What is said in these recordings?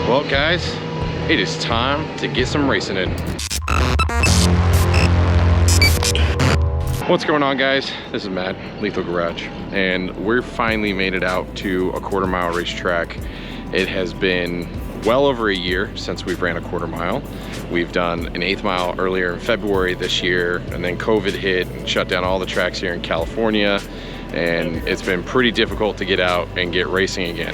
Well, guys, it is time to get some racing in. What's going on, guys? This is Matt, Lethal Garage, and we're finally made it out to a quarter-mile racetrack. It has been well over a year since we've ran a quarter mile. We've done an 1/8 mile earlier in February this year, and then COVID hit and shut down all the tracks here in California, and it's been pretty difficult to get out and get racing again.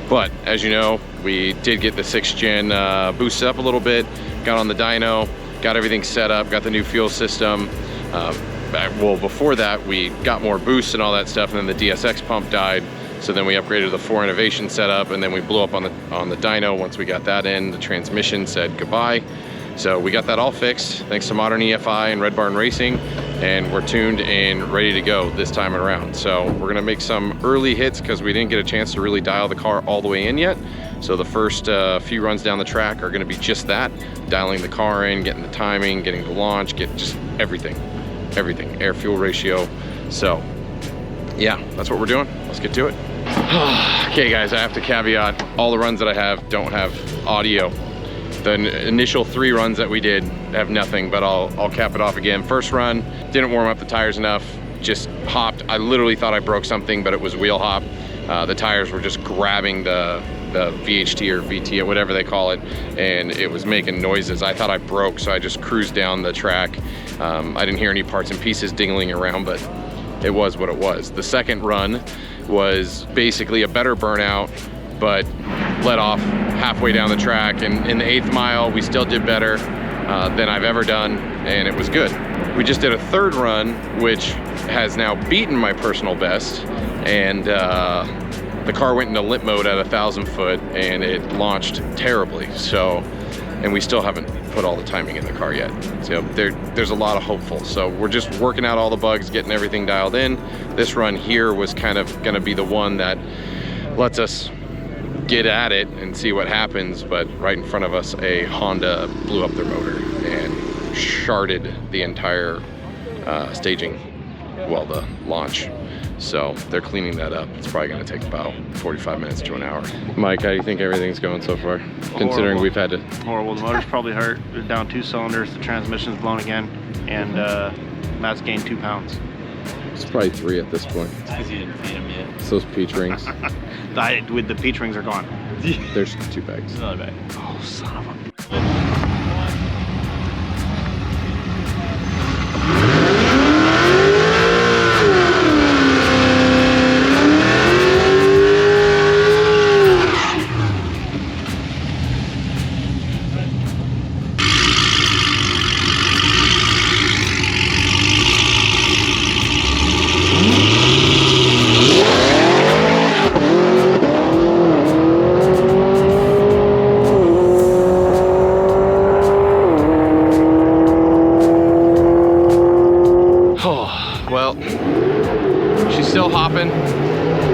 But as you know, we did get the 6th gen boosted up a little bit, got on the dyno, got everything set up, got the new fuel system. Well, before that, we got more boosts and all that stuff, and then the DSX pump died. So then we upgraded the 4 Innovation setup, and then we blew up on the dyno. Once we got that in, the transmission said goodbye. So we got that all fixed, thanks to Modern EFI and Red Barn Racing, and we're tuned and ready to go this time around. So we're gonna make some early hits because we didn't get a chance to really dial the car all the way in yet. So the first few runs down the track are gonna be just that, dialing the car in, getting the timing, getting the launch, get just everything, air fuel ratio. So yeah, that's what we're doing. Let's get to it. Okay guys, I have to caveat, all the runs that I have don't have audio. The initial 3 runs that we did have nothing, but I'll cap it off again. First run, didn't warm up the tires enough, just hopped. I literally thought I broke something, but it was wheel hop. The tires were just grabbing the VHT or VT or whatever they call it, and it was making noises. I thought I broke, so I just cruised down the track. I didn't hear any parts and pieces dingling around, but it was what it was. The second run was basically a better burnout, but let off halfway down the track, and in the 8th mile we still did better than I've ever done, and it was good. We just did a 3rd run, which has now beaten my personal best, and the car went into limp mode at 1,000 foot, and it launched terribly. So, and we still haven't put all the timing in the car yet. So there's a lot of hopeful. So we're just working out all the bugs, getting everything dialed in. This run here was kind of gonna be the one that lets us get at it and see what happens, but right in front of us, a Honda blew up their motor and sharded the entire staging, well, the launch. So they're cleaning that up. It's probably gonna take about 45 minutes to an hour. Mike, how do you think everything's going so far? Considering we've had to... Horrible. The motor's probably hurt. We're down 2 cylinders. The transmission's blown again. And Matt's gained 2 pounds. It's probably 3 at this point. It's because you didn't feed him yet. It's those peach rings. With the peach rings are gone. There's 2 bags. Another bag. Oh, son of a... Well, she's still hopping,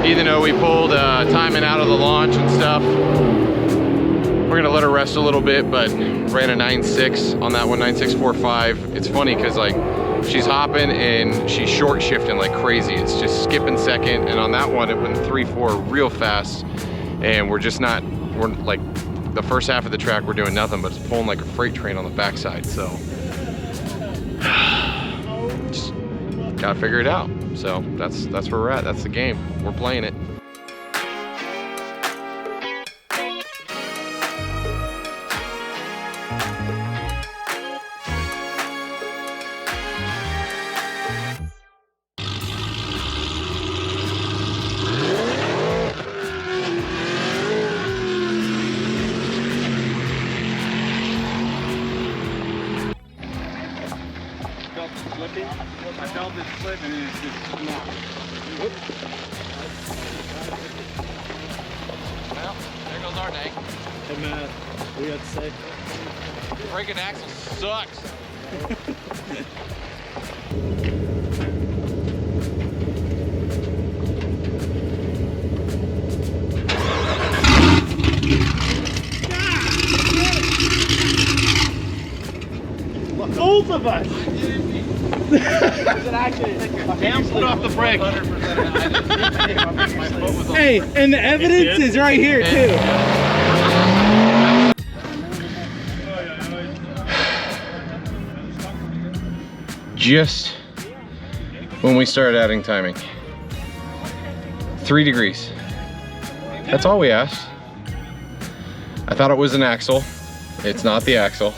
even though we pulled timing out of the launch and stuff. We're gonna let her rest a little bit, but ran a 9.6 on that one, 9.645. It's funny because like she's hopping and she's short shifting like crazy. It's just skipping second, and on that one it went 3.4 real fast, and we're like the first half of the track we're doing nothing, but it's pulling like a freight train on the backside. So just gotta figure it out. So that's where we're at. That's the game. We're playing it. I felt it slip and it's just not. Well, there goes our day. Hey Matt, what do you have to say? Breaking axle sucks. Both of us! Damn, put off the brake. Hey, and the evidence is right here too. just when we started adding timing. 3 degrees. That's all we asked. I thought it was an axle. It's not the axle.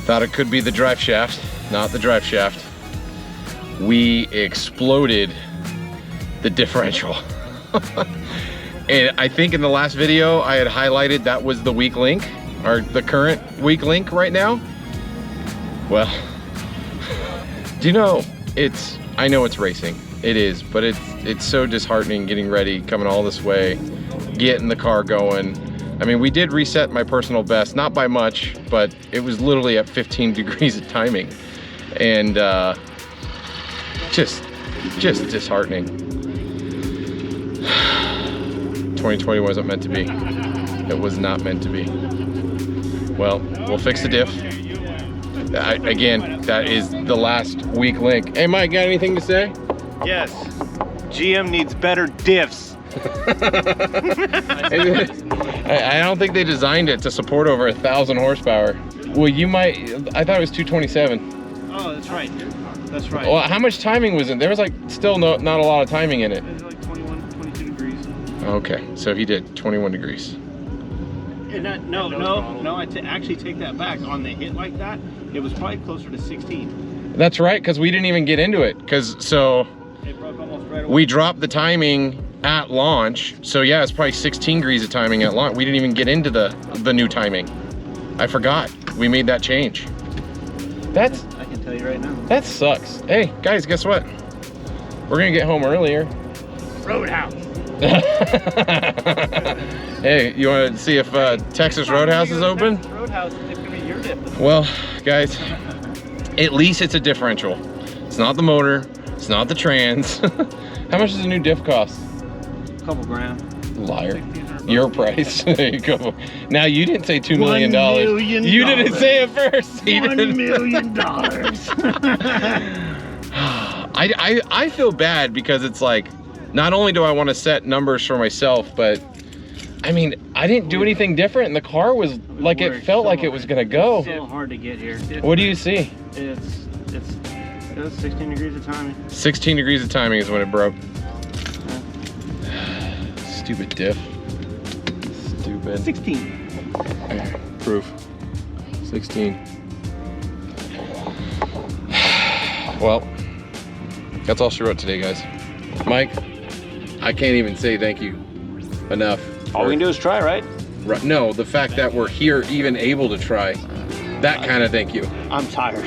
Thought it could be the drive shaft, not the drive shaft. We exploded the differential. And I think in the last video I had highlighted that was the weak link, or the current weak link right now. Well, do you know, I know it's racing, it is, but it's so disheartening getting ready, coming all this way, getting the car going. I mean, we did reset my personal best, not by much, but it was literally at 15 degrees of timing. And just disheartening. 2020 wasn't meant to be. It was not meant to be. Well, we'll fix the diff. Again, that is the last weak link. Hey Mike, got anything to say? Yes. GM needs better diffs. I don't think they designed it to support over 1,000 horsepower. Well, you might, I thought it was 227. Oh, that's right. That's right. Well, how much timing was in? There was like still not a lot of timing in it. It was like 21, 22 degrees. Okay, so he did 21 degrees. No, I actually take that back. On the hit like that, it was probably closer to 16. That's right, because we didn't even get into it. So It broke almost right away. we dropped the timing at launch. So yeah, it's probably 16 degrees of timing at launch. We didn't even get into the new timing. I forgot. We made that change. I can tell you right now. That sucks. Hey, guys, guess what? We're gonna get home earlier. Roadhouse. Hey, you wanna see if Texas Roadhouse is open? Roadhouse, it's gonna be your dip. Well, guys, at least it's a differential. It's not the motor, it's not the trans. How much does a new diff cost? A couple grand. Liar. Your price. There you go. Now you didn't say $2 million. $1 million. You didn't say it first. $1 million. I feel bad because it's like, not only do I want to set numbers for myself, but I mean, I didn't do anything different, and the car was like, it felt like it was gonna go. It's so hard to get here. What do you see? It's 16 degrees of timing. 16 degrees of timing is when it broke. Stupid diff. Stupid. 16. Proof. 16. Well, that's all she wrote today, guys. Mike, I can't even say thank you enough. All we can do is try, right? No, the fact that we're here even able to try. That kind of thank you. I'm tired.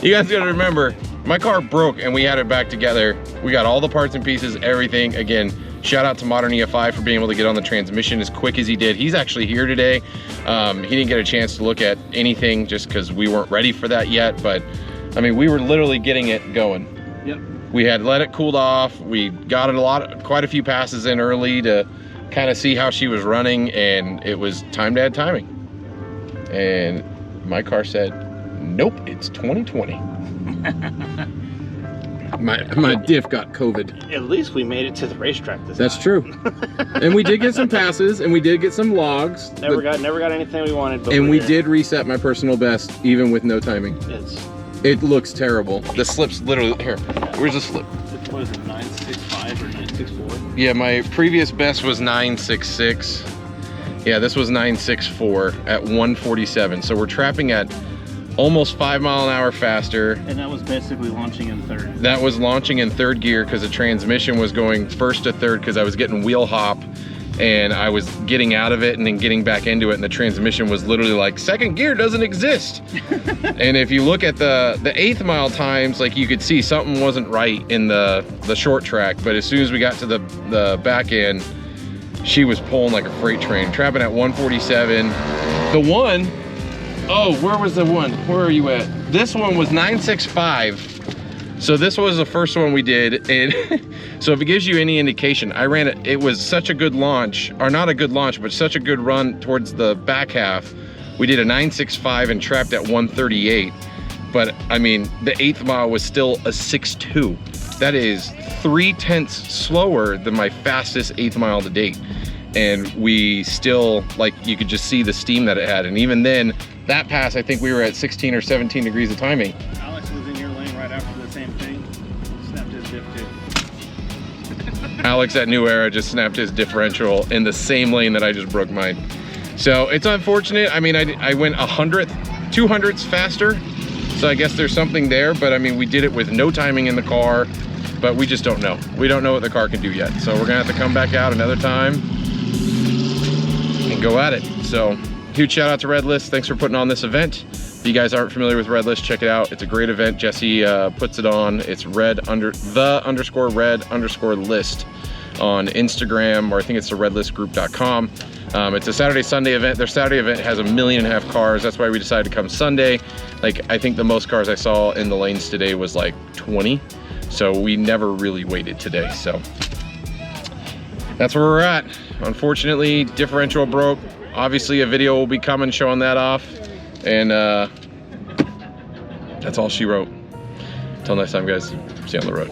You guys gotta remember, my car broke and we had it back together. We got all the parts and pieces, everything. Again, shout out to Modern EFI for being able to get on the transmission as quick as he did. He's actually here today. He didn't get a chance to look at anything just because we weren't ready for that yet. But I mean, we were literally getting it going. Yep. We had let it cool off. We got quite a few passes in early to kind of see how she was running, and it was time to add timing. And my car said, nope, it's 2020. my diff got COVID. At least we made it to the racetrack this That's time. true. And we did get some passes, and we did get some logs. Never got anything we wanted. But And we here. did reset my personal best, even with no timing. It looks terrible. The slip's literally, here, where's the slip? What is it, 965 or 964? Yeah, my previous best was 966. Yeah, this was 964 at 147. So we're trapping at almost 5 mile an hour faster. And that was basically launching in third. That was launching in third gear because the transmission was going first to third because I was getting wheel hop and I was getting out of it and then getting back into it, and the transmission was literally like, second gear doesn't exist. And if you look at the 8th mile times, like you could see something wasn't right in the short track, but as soon as we got to the back end, she was pulling like a freight train, trapping at 147. The one, oh, where was the one? Where are you at? This one was 965. So this was the first one we did, and so if it gives you any indication, I ran it. It was such a good launch, or not a good launch, but such a good run towards the back half. We did a 965 and trapped at 138. But I mean, the 8th mile was still a 6.2. That is 0.3 slower than my fastest 8th mile to date. And we still, like, you could just see the steam that it had. And even then, that pass, I think we were at 16 or 17 degrees of timing. Alex was in your lane right after the same thing. Snapped his diff too. Alex at New Era just snapped his differential in the same lane that I just broke mine. So it's unfortunate. I mean, I went 200ths faster. So I guess there's something there, but I mean, we did it with no timing in the car, but we just don't know. We don't know what the car can do yet. So we're gonna have to come back out another time and go at it. So huge shout out to Red List. Thanks for putting on this event. If you guys aren't familiar with Red List, check it out. It's a great event. Jesse puts it on. It's red_list on Instagram, or I think it's the redlistgroup.com. It's a Saturday, Sunday event. Their Saturday event has 1.5 million cars. That's why we decided to come Sunday. Like, I think the most cars I saw in the lanes today was like 20. So we never really waited today. So that's where we're at. Unfortunately, differential broke. Obviously a video will be coming showing that off. And that's all she wrote. Until next time, guys. See you on the road.